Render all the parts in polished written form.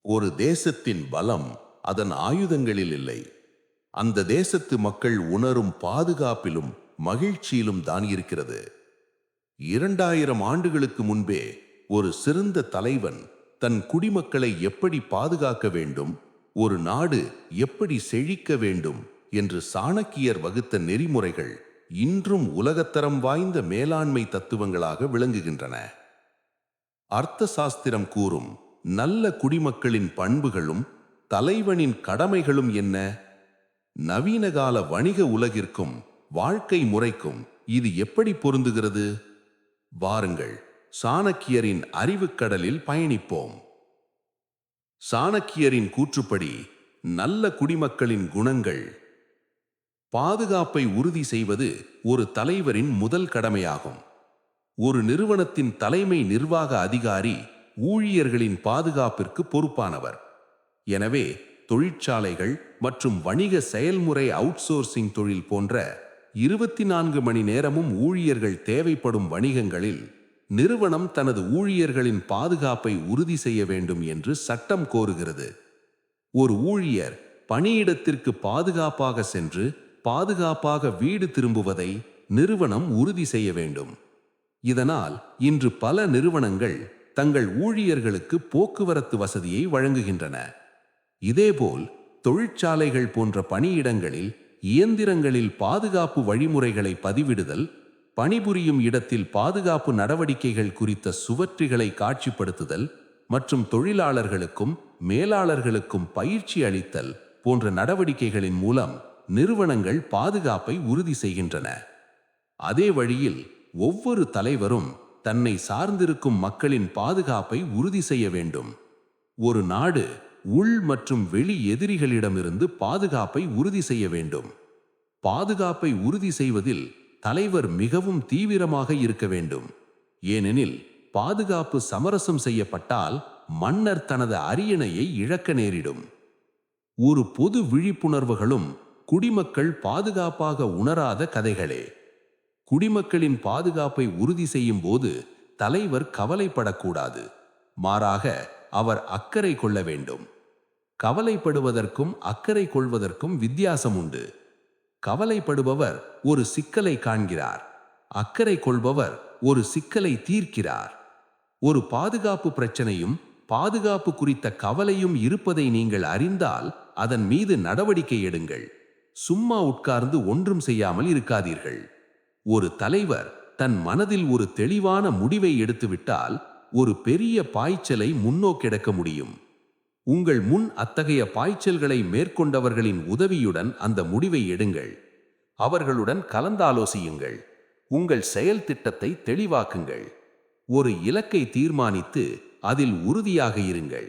ஒரு தேசத்தின் பலம் அதன் ஆயுதங்களில் இல்லை, அந்த தேசத்து மக்கள் உணரும் பாதுகாப்பிலும் மகிழ்ச்சியிலும் தான் இருக்கிறது. 2000 ஆண்டுகளுக்கு முன்பே ஒரு சிறந்த தலைவன் தன் குடிமக்களை எப்படி பாதுகாக்க வேண்டும், ஒரு நாடு எப்படி செழிக்க வேண்டும் என்று சாணக்கியர் வகுத்த நெறிமுறைகள் இன்றும் உலகத்தரம் வாய்ந்த மேலாண்மை தத்துவங்களாக விளங்குகின்றன. அர்த்த சாஸ்திரம் கூறும் நல்ல குடிமக்களின் பண்புகளும் தலைவனின் கடமைகளும் என்ன? நவீனகால வணிக உலகிற்கும் வாழ்க்கை முறைக்கும் இது எப்படி பொருந்துகிறது? வாருங்கள், சாணக்கியரின் அறிவுக்கடலில் பயணிப்போம். சாணக்கியரின் கூற்றுப்படி நல்ல குடிமக்களின் குணங்கள். பாதுகாப்பை உறுதி செய்வது ஒரு தலைவரின் முதல் கடமையாகும். ஒரு நிறுவனத்தின் தலைமை நிர்வாக அதிகாரி ஊழியர்களின் பாதுகாப்பிற்கு பொறுப்பானவர். எனவே தொழிற்சாலைகள் மற்றும் வணிக செயல்முறை அவுட்சோர்சிங் தொழில் போன்ற 24 மணி நேரமும் ஊழியர்கள் தேவைப்படும் வணிகங்களில் நிறுவனம் தனது ஊழியர்களின் பாதுகாப்பை உறுதி செய்ய வேண்டும் என்று சட்டம் கோருகிறது. ஒரு ஊழியர் பணியிடத்திற்கு பாதுகாப்பாக சென்று பாதுகாப்பாக வீடு திரும்புவதை நிறுவனம் உறுதி செய்ய வேண்டும். இதனால் இன்று பல நிறுவனங்கள் தங்கள் ஊழியர்களுக்கு போக்குவரத்து வசதியை வழங்குகின்றன. இதேபோல் தொழிற்சாலைகள் போன்ற பணியிடங்களில் இயந்திரங்களில் பாதுகாப்பு வழிமுறைகளை பதிவிடுதல், பணிபுரியும் இடத்தில் பாதுகாப்பு நடவடிக்கைகள் குறித்த சுவற்றுகளை காட்சிப்படுத்துதல் மற்றும் தொழிலாளர்களுக்கும் மேலாளர்களுக்கும் பயிற்சி அளித்தல் போன்ற நடவடிக்கைகளின் மூலம் நிறுவனங்கள் பாதுகாப்பை உறுதி செய்கின்றன. அதே வழியில் ஒவ்வொரு தலைவரும் தன்னை சார்ந்திருக்கும் மக்களின் பாதுகாப்பை உறுதி செய்ய வேண்டும். ஒரு நாடு உள் மற்றும் வெளி எதிரிகளிடமிருந்து பாதுகாப்பை உறுதி செய்ய வேண்டும். பாதுகாப்பை உறுதி செய்வதில் தலைவர் மிகவும் தீவிரமாக இருக்க வேண்டும். ஏனெனில் பாதுகாப்பு சமரசம் செய்யப்பட்டால் மன்னர் தனது அரியணையை இழக்க நேரிடும். ஒரு பொது விழிப்புணர்வுகளும் குடிமக்கள் பாதுகாப்பாக உணராத கதைகளே. குடிமக்களின் பாதுகாப்பை உறுதி செய்யும் போது தலைவர் கவலைப்படக்கூடாது, மாறாக அவர் அக்கறை கொள்ள வேண்டும். கவலைப்படுவதற்கும் அக்கறை கொள்வதற்கும் வித்தியாசம் உண்டு. கவலைப்படுபவர் ஒரு சிக்கலை காண்கிறார், அக்கறை கொள்பவர் ஒரு சிக்கலை தீர்க்கிறார். ஒரு பாதுகாப்பு பிரச்சனையும் பாதுகாப்பு குறித்த கவலையும் இருப்பதை நீங்கள் அறிந்தால் அதன் மீது நடவடிக்கை எடுங்கள். சும்மா உட்கார்ந்து ஒன்றும் செய்யாமல் இருக்காதீர்கள். ஒரு தலைவர் தன் மனதில் ஒரு தெளிவான முடிவை எடுத்துவிட்டால் ஒரு பெரிய பாய்ச்சலை முன்னோக்கெடுக்க முடியும். உங்கள் முன் அத்தகைய பாய்ச்சல்களை மேற்கொண்டவர்களின் உதவியுடன் அந்த முடிவை எடுங்கள். அவர்களுடன் கலந்தாலோசியுங்கள். உங்கள் செயல் திட்டத்தை தெளிவாக்குங்கள். ஒரு இலக்கை தீர்மானித்து அதில் உறுதியாக இருங்கள்.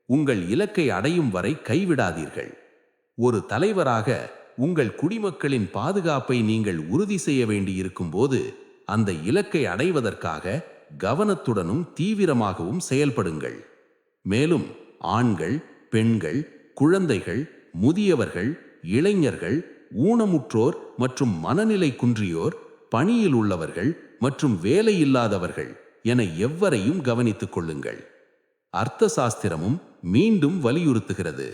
உங்கள் இலக்கை அடையும் வரை கைவிடாதீர்கள். ஒரு தலைவராக உங்கள் குடிமக்களின் பாதுகாப்பை நீங்கள் உறுதி செய்ய வேண்டியிருக்கும் போது அந்த இலக்கை அடைவதற்காக கவனத்துடனும் தீவிரமாகவும் செயல்படுங்கள். மேலும் ஆண்கள், பெண்கள், குழந்தைகள், முதியவர்கள், இளைஞர்கள், ஊனமுற்றோர் மற்றும் மனநிலை குன்றியோர், பணியில் உள்ளவர்கள் மற்றும் வேலையில்லாதவர்கள் என எவரையும் கவனித்துக் கொள்ளுங்கள். அர்த்த சாஸ்திரமும் மீண்டும் வலியுறுத்துகிறது.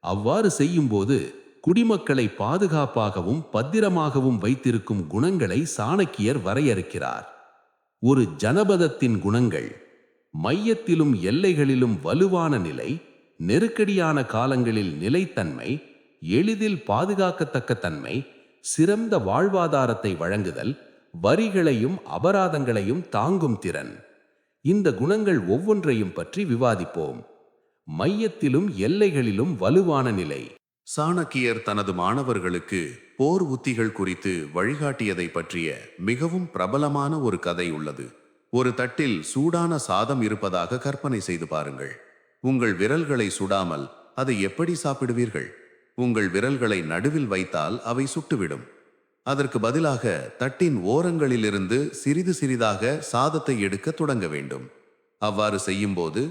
அவ்வாறு செய்யும்போது குடிமக்களை பாதுகாப்பாகவும் பத்திரமாகவும் வைத்திருக்கும் குணங்களை சாணக்கியர் வரையறுக்கிறார். ஒரு ஜனபதத்தின் குணங்கள்: மையத்திலும் எல்லைகளிலும் வலுவான நிலை, நெருக்கடியான காலங்களில் நிலைத்தன்மை, எளிதில் பாதுகாக்கத்தக்க தன்மை, சிறந்த வாழ்வாதாரத்தை வழங்குதல், வரிகளையும் அபராதங்களையும் தாங்கும் திறன். இந்த குணங்கள் ஒவ்வொன்றையும் பற்றி விவாதிப்போம். மையத்திலும் எல்லைகளிலும் வலுவான நிலை. சாணக்கியர் தனது மாணவர்களுக்கு போர் உத்திகள் குறித்து வழிகாட்டியதை பற்றிய மிகவும் பிரபலமான ஒரு கதை உள்ளது. ஒரு தட்டில் சூடான சாதம் இருப்பதாக கற்பனை செய்து பாருங்கள். உங்கள் விரல்களை சுடாமல் அதை எப்படி சாப்பிடுவீர்கள்? உங்கள் விரல்களை நடுவில் வைத்தால் அவை சுட்டுவிடும். அதற்கு பதிலாக தட்டின் ஓரங்களிலிருந்து சிறிது சிறிதாக சாதத்தை எடுக்க தொடங்க வேண்டும். அவ்வாறு செய்யும்போது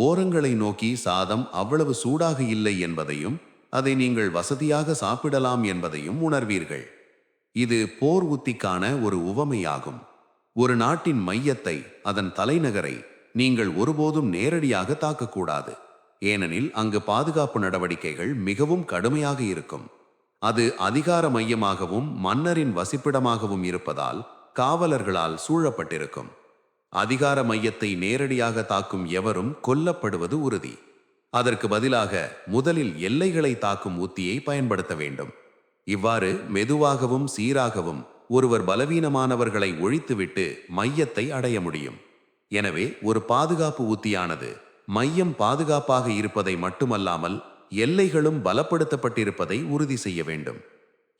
ஓரங்களை நோக்கி சாதம் அவ்வளவு சூடாக இல்லை என்பதையும் அதை நீங்கள் வசதியாக சாப்பிடலாம் என்பதையும் உணர்வீர்கள். இது போர் உத்திக்கான ஒரு உவமையாகும். ஒரு நாட்டின் மையத்தை, அதன் தலைநகரை நீங்கள் ஒருபோதும் நேரடியாக தாக்கக்கூடாது. ஏனெனில் அங்கு பாதுகாப்பு நடவடிக்கைகள் மிகவும் கடுமையாக இருக்கும். அது அதிகார மையமாகவும் மன்னரின் வசிப்பிடமாகவும் இருப்பதால் காவலர்களால் சூழப்பட்டிருக்கும். அதிகார மையத்தை நேரடியாக தாக்கும் எவரும் கொல்லப்படுவது உறுதி. அதற்கு பதிலாக முதலில் எல்லைகளை தாக்கும் உத்தியை பயன்படுத்த வேண்டும். இவ்வாறு மெதுவாகவும் சீராகவும் ஒருவர் பலவீனமானவர்களை ஒழித்துவிட்டு மையத்தை அடைய முடியும். எனவே ஒரு பாதுகாப்பு உத்தியானது மையம் பாதுகாப்பாக இருப்பதை மட்டுமல்லாமல் எல்லைகளும் பலப்படுத்தப்பட்டிருப்பதை உறுதி செய்ய வேண்டும்.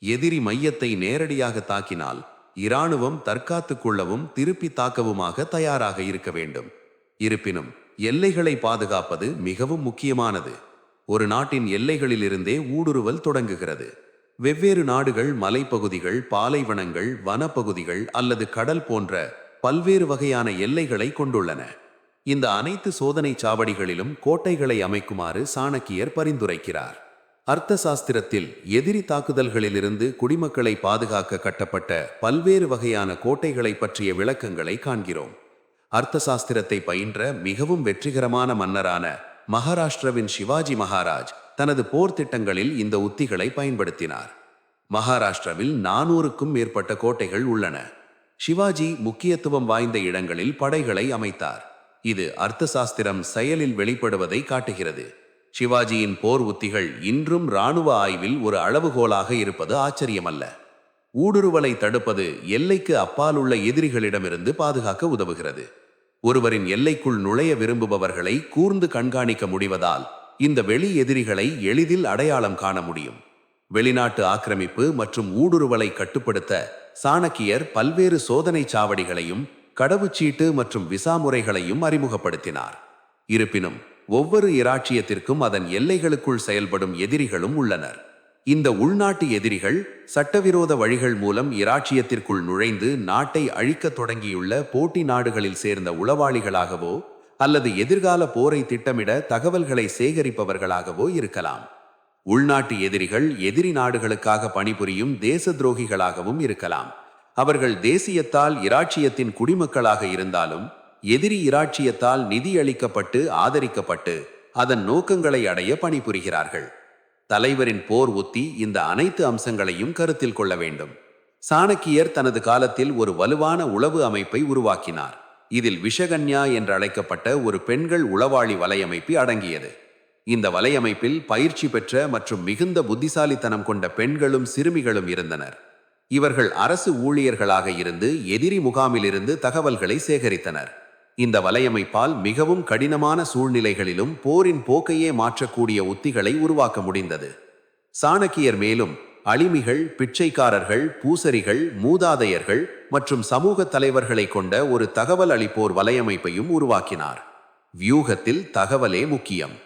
எதிரி மையத்தை நேரடியாக தாக்கினால் இராணுவம் தற்காத்துக் கொள்ளவும் திருப்பி தாக்கவுமாக தயாராக இருக்க வேண்டும். இருப்பினும் எல்லைகளை பாதுகாப்பது மிகவும் முக்கியமானது. ஒரு நாட்டின் எல்லைகளிலிருந்தே ஊடுருவல் தொடங்குகிறது. வெவ்வேறு நாடுகள் மலைப்பகுதிகள், பாலைவனங்கள், வனப்பகுதிகள் அல்லது கடல் போன்ற பல்வேறு வகையான எல்லைகளை கொண்டுள்ளன. இந்த அனைத்து சோதனை சாவடிகளிலும் கோட்டைகளை அமைக்குமாறு சாணக்கியர் பரிந்துரைக்கிறார். அர்த்த சாஸ்திரத்தில் எதிரி தாக்குதல்களிலிருந்து குடிமக்களை பாதுகாக்க கட்டப்பட்ட பல்வேறு வகையான கோட்டைகளை பற்றிய விளக்கங்களை காண்கிறோம். அர்த்த சாஸ்திரத்தை பயின்ற மிகவும் வெற்றிகரமான மன்னரான மகாராஷ்டிராவின் சிவாஜி மகாராஜ் தனது போர் திட்டங்களில் இந்த உத்திகளை பயன்படுத்தினார். மகாராஷ்டிராவில் 400க்கும் மேற்பட்ட கோட்டைகள் உள்ளன. சிவாஜி முக்கியத்துவம் வாய்ந்த இடங்களில் படைகளை அமைத்தார். இது அர்த்த சாஸ்திரம் செயலில் வெளிப்படுவதை காட்டுகிறது. சிவாஜியின் போர் உத்திகள் இன்றும் இராணுவ ஆய்வில் ஒரு அளவுகோலாக இருப்பது ஆச்சரியமல்ல. ஊடுருவலை தடுப்பது எல்லைக்கு அப்பால் உள்ள எதிரிகளிடமிருந்து பாதுகாக்க உதவுகிறது. ஒருவரின் எல்லைக்குள் நுழைய விரும்புபவர்களை கூர்ந்து கண்காணிக்க முடிவதால் இந்த வெளி எதிரிகளை எளிதில் அடையாளம் காண முடியும். வெளிநாட்டு ஆக்கிரமிப்பு மற்றும் ஊடுருவலை கட்டுப்படுத்த சாணக்கியர் பல்வேறு சோதனை சாவடிகளையும் கடவுச்சீட்டு மற்றும் விசா முறைகளையும் அறிமுகப்படுத்தினார். இருப்பினும் ஒவ்வொரு இராச்சியத்திற்கும் அதன் எல்லைகளுக்குள் செயல்படும் எதிரிகளும் உள்ளனர். இந்த உள்நாட்டு எதிரிகள் சட்டவிரோத வழிகள் மூலம் இராச்சியத்திற்குள் நுழைந்து நாட்டை அழிக்கத் தொடங்கியுள்ள போட்டி நாடுகளில் சேர்ந்த உளவாளிகளாகவோ அல்லது எதிர்கால போரை திட்டமிட தகவல்களை சேகரிப்பவர்களாகவோ இருக்கலாம். உள்நாட்டு எதிரிகள் எதிரி நாடுகளுக்காக பணிபுரியும் தேச துரோகிகளாகவும் இருக்கலாம். அவர்கள் தேசியத்தால் இராச்சியத்தின் குடிமக்களாக இருந்தாலும் எதிரி இராச்சியத்தால் நிதி அளிக்கப்பட்டு ஆதரிக்கப்பட்டு அதன் நோக்கங்களை அடைய பணிபுரிகிறார்கள். தலைவரின் போர் உத்தி இந்த அனைத்து அம்சங்களையும் கருத்தில் கொள்ள வேண்டும். சாணக்கியர் தனது காலத்தில் ஒரு வலுவான உளவு அமைப்பை உருவாக்கினார். இதில் விஷகன்யா என்றழைக்கப்பட்ட ஒரு பெண்கள் உளவாளி வலையமைப்பு அடங்கியது. இந்த வலையமைப்பில் பயிற்சி பெற்ற மற்றும் மிகுந்த புத்திசாலித்தனம் கொண்ட பெண்களும் சிறுமிகளும் இருந்தனர். இவர்கள் அரசு ஊழியர்களாக இருந்து எதிரி முகாமிலிருந்து தகவல்களை சேகரித்தனர். இந்த வலையமைப்பால் மிகவும் கடினமான சூழ்நிலைகளிலும் போரின் போக்கையே மாற்றக்கூடிய உத்திகளை உருவாக்க முடிந்தது. சாணக்கியர் மேலும் அடிமைகள், பிச்சைக்காரர்கள், பூசரிகள், மூதாதையர்கள் மற்றும் சமூக தலைவர்களை கொண்ட ஒரு தகவல் அளிப்போர் வலையமைப்பையும் உருவாக்கினார். வியூகத்தில் தகவலே முக்கியம்.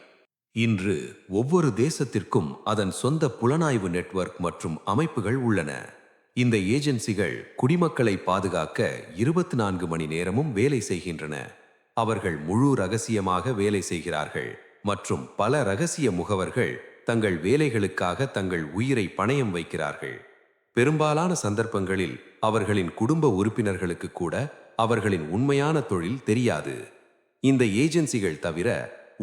இன்று ஒவ்வொரு தேசத்திற்கும் அதன் சொந்த புலனாய்வு நெட்வொர்க் மற்றும் அமைப்புகள் உள்ளன. இந்த ஏஜென்சிகள் குடிமக்களை பாதுகாக்க 24 மணி நேரமும் வேலை செய்கின்றன. அவர்கள் முழு ரகசியமாக வேலை செய்கிறார்கள் மற்றும் பல ரகசிய முகவர்கள் தங்கள் வேலைகளுக்காக தங்கள் உயிரை பணயம் வைக்கிறார்கள். பெரும்பாலான சந்தர்ப்பங்களில் அவர்களின் குடும்ப உறுப்பினர்களுக்கு கூட அவர்களின் உண்மையான தொழில் தெரியாது. இந்த ஏஜென்சிகள் தவிர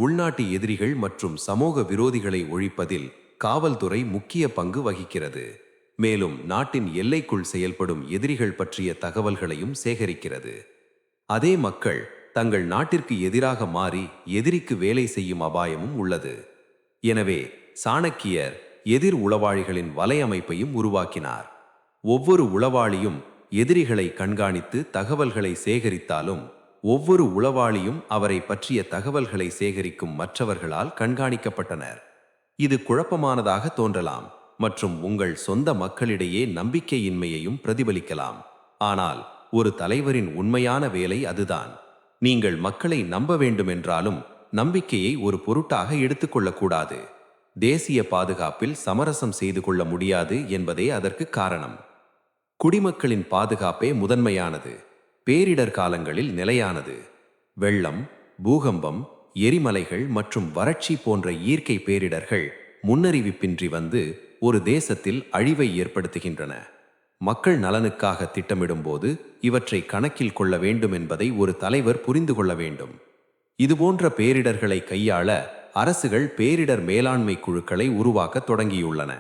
உள்நாட்டு எதிரிகள் மற்றும் சமூக விரோதிகளை ஒழிப்பதில் காவல்துறை முக்கிய பங்கு வகிக்கிறது. மேலும் நாட்டின் எல்லைக்குள் செயல்படும் எதிரிகள் பற்றிய தகவல்களையும் சேகரிக்கிறது. அதே மக்கள் தங்கள் நாட்டிற்கு எதிராக மாறி எதிரிக்கு வேலை செய்யும் அபாயமும் உள்ளது. எனவே சாணக்கியர் எதிர் உளவாளிகளின் வலையமைப்பையும் உருவாக்கினார். ஒவ்வொரு உளவாளியும் எதிரிகளை கண்காணித்து தகவல்களை சேகரித்தாலும் ஒவ்வொரு உளவாளியும் அவரை பற்றிய தகவல்களை சேகரிக்கும் மற்றவர்களால் கண்காணிக்கப்பட்டனர். இது குழப்பமானதாக தோன்றலாம் மற்றும் உங்கள் சொந்த மக்களிடையே நம்பிக்கையின்மையையும் பிரதிபலிக்கலாம். ஆனால் ஒரு தலைவரின் உண்மையான வேலை அதுதான். நீங்கள் மக்களை நம்ப வேண்டுமென்றாலும் நம்பிக்கையை ஒரு பொருட்டாக எடுத்துக்கொள்ளக்கூடாது. தேசிய பாதுகாப்பில் சமரசம் செய்து கொள்ள முடியாது என்பதே அதற்கு காரணம். குடிமக்களின் பாதுகாப்பே முதன்மையானது. பேரிடர் காலங்களில் நிலையானது. வெள்ளம், பூகம்பம், எரிமலைகள் மற்றும் வறட்சி போன்ற இயற்கை பேரிடர்கள் முன்னறிவிப்பின்றி வந்து ஒரு தேசத்தில் அழிவை ஏற்படுத்துகின்றன. மக்கள் நலனுக்காக திட்டமிடும்போது இவற்றை கணக்கில் கொள்ள வேண்டும் என்பதை ஒரு தலைவர் புரிந்து கொள்ள வேண்டும். இதுபோன்ற பேரிடர்களை கையாள அரசுகள் பேரிடர் மேலாண்மை குழுக்களை உருவாக்க தொடங்கியுள்ளன.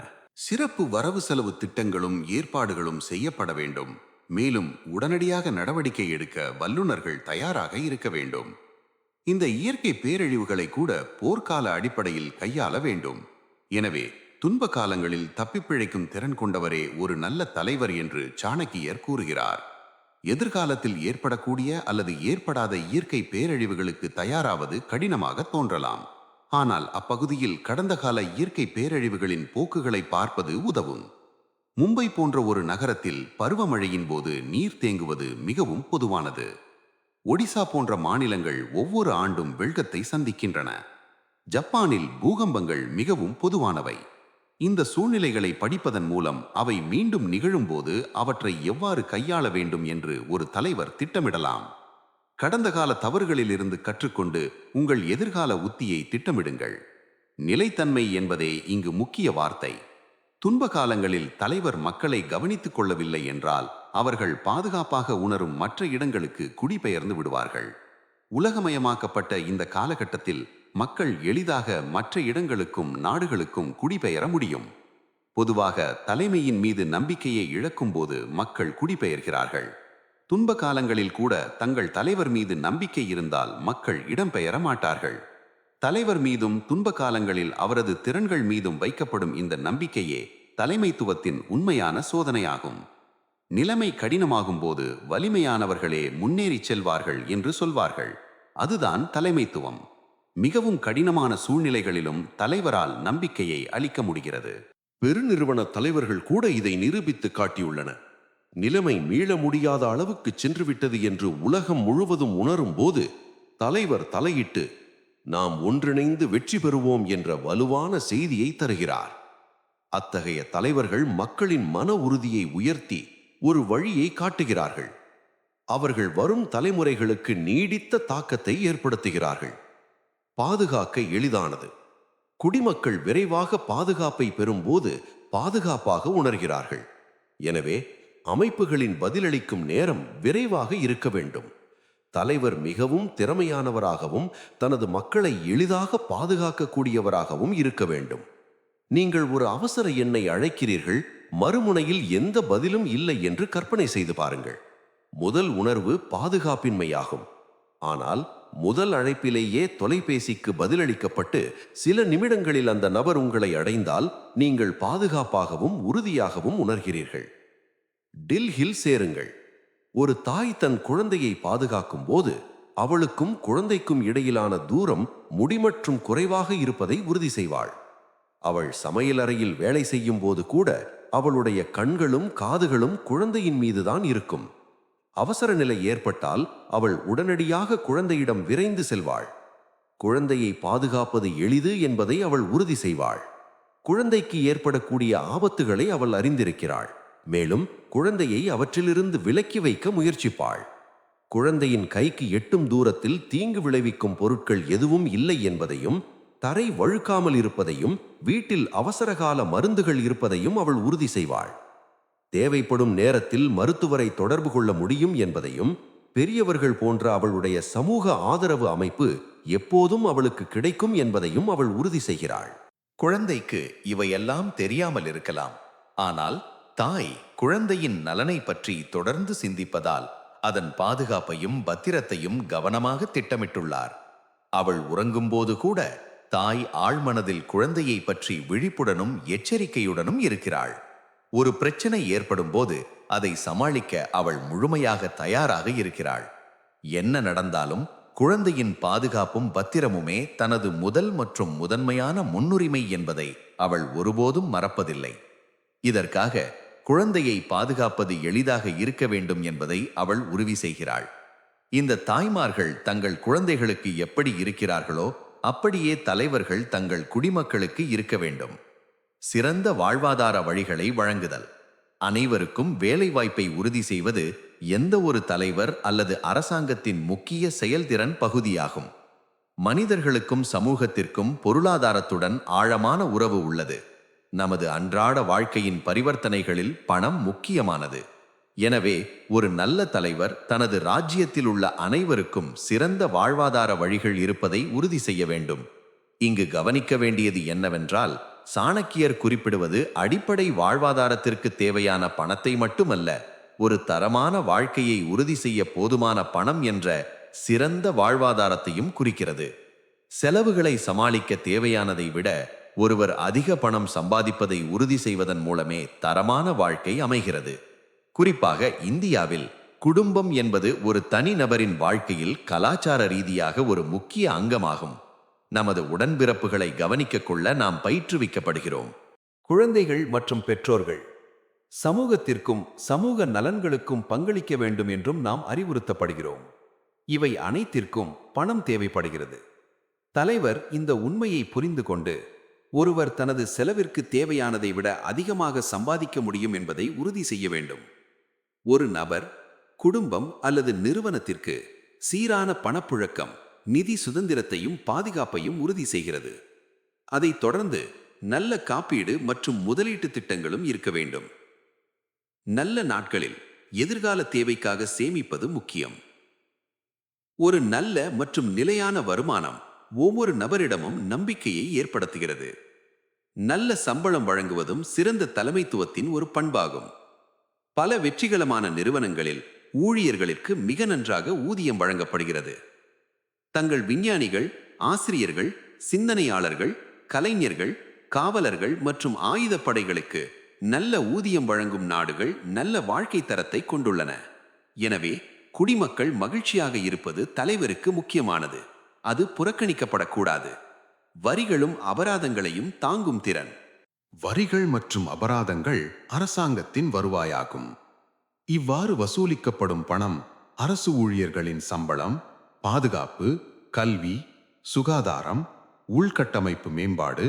சிறப்பு வரவு செலவு திட்டங்களும் ஏற்பாடுகளும் செய்யப்பட வேண்டும். மேலும் உடனடியாக நடவடிக்கை எடுக்க வல்லுநர்கள் தயாராக இருக்க வேண்டும். இந்த இயற்கை பேரழிவுகளை கூட போர்க்கால அடிப்படையில் கையாள வேண்டும். எனவே துன்ப காலங்களில் தப்பிப்பிழைக்கும் திறன் கொண்டவரே ஒரு நல்ல தலைவர் என்று சாணக்கியர் கூறுகிறார். எதிர்காலத்தில் ஏற்படக்கூடிய அல்லது ஏற்படாத இயற்கை பேரழிவுகளுக்கு தயாராவது கடினமாக தோன்றலாம். ஆனால் அப்பகுதியில் கடந்த கால இயற்கை பேரழிவுகளின் போக்குகளை பார்ப்பது உதவும். மும்பை போன்ற ஒரு நகரத்தில் பருவமழையின் போது நீர் தேங்குவது மிகவும் பொதுவானது. ஒடிசா போன்ற மாநிலங்கள் ஒவ்வொரு ஆண்டும் வெள்ளத்தை சந்திக்கின்றன. ஜப்பானில் பூகம்பங்கள் மிகவும் பொதுவானவை. இந்த சூழ்நிலைகளை படிப்பதன் மூலம் அவை மீண்டும் நிகழும்போது அவற்றை எவ்வாறு கையாள வேண்டும் என்று ஒரு தலைவர் திட்டமிடலாம். கடந்த கால தவறுகளிலிருந்து கற்றுக்கொண்டு உங்கள் எதிர்கால உத்தியை திட்டமிடுங்கள். நிலைத்தன்மை என்பதே இங்கு முக்கிய வார்த்தை. துன்ப காலங்களில் தலைவர் மக்களை கவனித்துக் கொள்ளவில்லை என்றால் அவர்கள் பாதுகாப்பாக உணரும் மற்ற இடங்களுக்கு குடிபெயர்ந்து விடுவார்கள். உலகமயமாக்கப்பட்ட இந்த காலகட்டத்தில் மக்கள் எளிதாக மற்ற இடங்களுக்கும் நாடுகளுக்கும் குடிபெயர முடியும். பொதுவாக தலைமையின் மீது நம்பிக்கையை இழக்கும்போது மக்கள் குடிபெயர்கிறார்கள். துன்ப காலங்களில் கூட தங்கள் தலைவர் மீது நம்பிக்கை இருந்தால் மக்கள் இடம்பெயர மாட்டார்கள். தலைவர் மீதும் துன்ப காலங்களில் அவரது திறன்கள் மீதும் வைக்கப்படும் இந்த நம்பிக்கையே தலைமைத்துவத்தின் உண்மையான சோதனையாகும். நிலைமை கடினமாகும் போது வலிமையானவர்களே முன்னேறிச் செல்வார்கள் என்று சொல்வார்கள். அதுதான் தலைமைத்துவம். மிகவும் கடினமான சூழ்நிலைகளிலும் தலைவரால் நம்பிக்கையை அளிக்க முடிகிறது. பெருநிறுவன தலைவர்கள் கூட இதை நிரூபித்து காட்டியுள்ளன. நிலைமை மீள முடியாத அளவுக்கு சென்றுவிட்டது என்று உலகம் முழுவதும் உணரும் போது தலைவர் தலையிட்டு நாம் ஒன்றிணைந்து வெற்றி பெறுவோம் என்ற வலுவான செய்தியை தருகிறார். அத்தகைய தலைவர்கள் மக்களின் மன உறுதியை உயர்த்தி ஒரு வழியை காட்டுகிறார்கள். அவர்கள் வரும் தலைமுறைகளுக்கு நீடித்த தாக்கத்தை ஏற்படுத்துகிறார்கள். பாதுகாக்க எளிதானது. குடிமக்கள் விரைவாக பாதுகாப்பை பெறும்போது பாதுகாப்பாக உணர்கிறார்கள். எனவே அமைப்புகளின் பதிலளிக்கும் நேரம் விரைவாக இருக்க வேண்டும். தலைவர் மிகவும் திறமையானவராகவும் தனது மக்களை எளிதாக பாதுகாக்கக்கூடியவராகவும் இருக்க வேண்டும். நீங்கள் ஒரு அவசர எண்ணை அழைக்கிறீர்கள், மறுமுனையில் எந்த பதிலும் இல்லை என்று கற்பனை செய்து பாருங்கள். முதல் உணர்வு பாதுகாப்பின்மையாகும். ஆனால் முதல் அழைப்பிலேயே தொலைபேசிக்கு பதிலளிக்கப்பட்டு சில நிமிடங்களில் அந்த நபர் உங்களை அடைந்தால் நீங்கள் பாதுகாப்பாகவும் உறுதியாகவும் உணர்கிறீர்கள். டில்ஹில் சேருங்கள். ஒரு தாய் தன் குழந்தையை பாதுகாக்கும் போது அவளுக்கும் குழந்தைக்கும் இடையிலான தூரம் முடிமற்றும் குறைவாக இருப்பதை உறுதி செய்வாள். அவள் சமையலறையில் வேலை செய்யும் போது கூட அவளுடைய கண்களும் காதுகளும் குழந்தையின் மீதுதான் இருக்கும். அவசர நிலை ஏற்பட்டால் அவள் உடனடியாக குழந்தையிடம் விரைந்து செல்வாள். குழந்தையை பாதுகாப்பது எளிது என்பதை அவள் உறுதி செய்வாள். குழந்தைக்கு ஏற்படக்கூடிய ஆபத்துகளை அவள் அறிந்திருக்கிறாள். மேலும் குழந்தையை அவற்றிலிருந்து விலக்கி வைக்க முயற்சிப்பாள். குழந்தையின் கைக்கு எட்டும் தூரத்தில் தீங்கு விளைவிக்கும் பொருட்கள் எதுவும் இல்லை என்பதையும், தரை வழுக்காமல் இருப்பதையும், வீட்டில் அவசரகால மருந்துகள் இருப்பதையும் அவள் உறுதி செய்வாள். தேவைப்படும் நேரத்தில் மருத்துவரை தொடர்பு கொள்ள முடியும் என்பதையும், பெரியவர்கள் போன்ற அவளுடைய சமூக ஆதரவு அமைப்பு எப்போதும் அவளுக்கு கிடைக்கும் என்பதையும் அவள் உறுதி செய்கிறாள். குழந்தைக்கு இவையெல்லாம் தெரியாமல் இருக்கலாம். ஆனால் தாய் குழந்தையின் நலனை பற்றி தொடர்ந்து சிந்திப்பதால் அதன் பாதுகாப்பையும் பத்திரத்தையும் கவனமாக திட்டமிட்டுள்ளார். அவள் உறங்கும்போது கூட தாய் ஆழ்மனதில் குழந்தையை பற்றி விழிப்புடனும் எச்சரிக்கையுடனும் இருக்கிறாள். ஒரு பிரச்சனை ஏற்படும் போது அதை சமாளிக்க அவள் முழுமையாக தயாராக இருக்கிறாள். என்ன நடந்தாலும் குழந்தையின் பாதுகாப்பும் பத்திரமுமே தனது முதல் மற்றும் முதன்மையான முன்னுரிமை என்பதை அவள் ஒருபோதும் மறப்பதில்லை. இதற்காக குழந்தையை பாதுகாப்பது எளிதாக இருக்க வேண்டும் என்பதை அவள் உறுதி செய்கிறாள். இந்த தாய்மார்கள் தங்கள் குழந்தைகளுக்கு எப்படி இருக்கிறார்களோ அப்படியே தலைவர்கள் தங்கள் குடிமக்களுக்கு இருக்க வேண்டும். சிறந்த வாழ்வாதார வழிகளை வழங்குதல், அனைவருக்கும் வேலைவாய்ப்பை உறுதி செய்வது எந்த ஒரு தலைவர் அல்லது அரசாங்கத்தின் முக்கிய செயல்திறன் பகுதியாகும். மனிதர்களுக்கும் சமூகத்திற்கும் பொருளாதாரத்துடன் ஆழமான உறவு உள்ளது. நமது அன்றாட வாழ்க்கையின் பரிவர்த்தனைகளில் பணம் முக்கியமானது. எனவே ஒரு நல்ல தலைவர் தனது ராஜ்யத்தில் உள்ள அனைவருக்கும் சிறந்த வாழ்வாதார வழிகள் இருப்பதை உறுதி செய்ய வேண்டும். இங்கு கவனிக்க வேண்டியது என்னவென்றால், சாணக்கியர் குறிப்பிடுவது அடிப்படை வாழ்வாதாரத்திற்கு தேவையான பணத்தை மட்டுமல்ல, ஒரு தரமான வாழ்க்கையை உறுதி செய்ய போதுமான பணம் என்ற சிறந்த வாழ்வாதாரத்தையும் குறிக்கிறது. செலவுகளை சமாளிக்க தேவையானதை விட ஒருவர் அதிக பணம் சம்பாதிப்பதை உறுதி செய்வதன் மூலமே தரமான வாழ்க்கை அமைகிறது. குறிப்பாக இந்தியாவில் குடும்பம் என்பது ஒரு தனிநபரின் வாழ்க்கையில் கலாச்சார ரீதியாக ஒரு முக்கிய அங்கமாகும். நமது உடன்பிறப்புகளை கவனிக்க கொள்ள நாம் பயிற்றுவிக்கப்படுகிறோம். குழந்தைகள் மற்றும் பெற்றோர்கள் சமூகத்திற்கும் சமூக நலன்களுக்கும் பங்களிக்க வேண்டும் என்றும் நாம் அறிவுறுத்தப்படுகிறோம். இவை அனைத்திற்கும் பணம் தேவைப்படுகிறது. தலைவர் இந்த உண்மையை புரிந்து கொண்டு ஒருவர் தனது செலவிற்கு தேவையானதை விட அதிகமாக சம்பாதிக்க முடியும் என்பதை உறுதி செய்ய வேண்டும். ஒரு நபர், குடும்பம் அல்லது நிறுவனத்திற்கு சீரான பணப்புழக்கம் நிதி சுதந்திரத்தையும் பாதுகாப்பையும் உறுதி செய்கிறது. அதைத் தொடர்ந்து நல்ல காப்பீடு மற்றும் முதலீட்டு திட்டங்களும் இருக்க வேண்டும். நல்ல நாட்களில் எதிர்கால தேவைக்காக சேமிப்பது முக்கியம். ஒரு நல்ல மற்றும் நிலையான வருமானம் ஒவ்வொரு நபரிடமும் நம்பிக்கையை ஏற்படுத்துகிறது. நல்ல சம்பளம் வழங்குவதும் சிறந்த தலைமைத்துவத்தின் ஒரு பண்பாகும். பல வெற்றிகரமான நிறுவனங்களில் ஊழியர்களுக்கு மிக நன்றாக ஊதியம் வழங்கப்படுகிறது. தங்கள் விஞ்ஞானிகள், ஆசிரியர்கள், சிந்தனையாளர்கள், கலைஞர்கள், காவலர்கள் மற்றும் ஆயுதப்படைகளுக்கு நல்ல ஊதியம் வழங்கும் நாடுகள் நல்ல வாழ்க்கை தரத்தை கொண்டுள்ளன. எனவே குடிமக்கள் மகிழ்ச்சியாக இருப்பது தலைவருக்கு முக்கியமானது. அது புறக்கணிக்கப்படக்கூடாது. வரிகளும் அபராதங்களையும் தாங்கும் திறன். வரிகள் மற்றும் அபராதங்கள் அரசாங்கத்தின் வருவாயாகும். இவ்வாறு வசூலிக்கப்படும் பணம் அரசு ஊழியர்களின் சம்பளம், பாதுகாப்பு, கல்வி, சுகாதாரம், உள்கட்டமைப்பு மேம்பாடு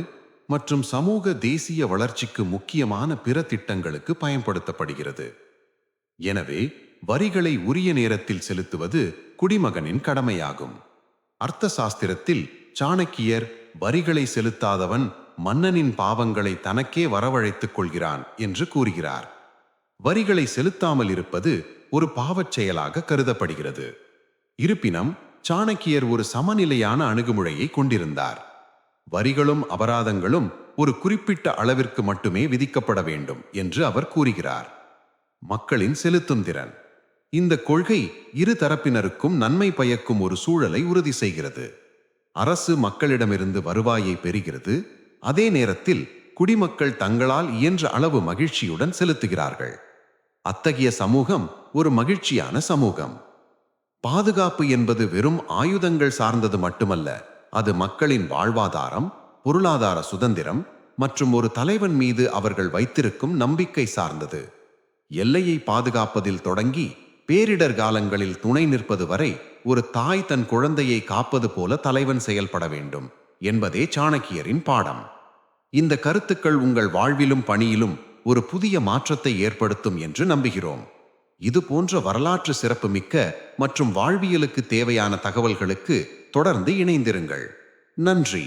மற்றும் சமூக தேசிய வளர்ச்சிக்கு முக்கியமான பிற திட்டங்களுக்கு பயன்படுத்தப்படுகிறது. எனவே வரிகளை உரிய நேரத்தில் செலுத்துவது குடிமகனின் கடமையாகும். அர்த்த சாஸ்திரத்தில் சாணக்கியர் வரிகளை செலுத்தாதவன் மன்னனின் பாவங்களை தனக்கே வரவழைத்துக் கொள்கிறான் என்று கூறுகிறார். வரிகளை செலுத்தாமல் இருப்பது ஒரு பாவச் செயலாக கருதப்படுகிறது. இருப்பினும் சாணக்கியர் ஒரு சமநிலையான அணுகுமுறையை கொண்டிருந்தார். வரிகளும் அபராதங்களும் ஒரு குறிப்பிட்ட அளவிற்கு மட்டுமே விதிக்கப்பட வேண்டும் என்று அவர் கூறுகிறார். மக்களின் செலுத்தும் திறன். இந்த கொள்கை இரு தரப்பினருக்கும் நன்மை பயக்கும் ஒரு சூழலை உறுதி செய்கிறது. அரசு மக்களிடமிருந்து வருவாயை பெறுகிறது, அதே நேரத்தில் குடிமக்கள் தங்களால் இயன்ற அளவு மகிழ்ச்சியுடன் செலுத்துகிறார்கள். அத்தகைய சமூகம் ஒரு மகிழ்ச்சியான சமூகம். பாதுகாப்பு என்பது வெறும் ஆயுதங்கள் சார்ந்தது மட்டுமல்ல, அது மக்களின் வாழ்வாதாரம், பொருளாதார சுதந்திரம் மற்றும் ஒரு தலைவன் மீது அவர்கள் வைத்திருக்கும் நம்பிக்கை சார்ந்தது. எல்லையை பாதுகாப்பதில் தொடங்கி பேரிடர் காலங்களில் துணை நிற்பது வரை ஒரு தாய் தன் குழந்தையை காப்பது போல தலைவன் செயல்பட வேண்டும் என்பதே சாணக்கியரின் பாடம். இந்த கருத்துக்கள் உங்கள் வாழ்விலும் பணியிலும் ஒரு புதிய மாற்றத்தை ஏற்படுத்தும் என்று நம்புகிறோம். இது போன்ற வரலாற்று சிறப்புமிக்க மற்றும் வாழ்வியலுக்கு தேவையான தகவல்களுக்கு தொடர்ந்து இணைந்திருங்கள். நன்றி.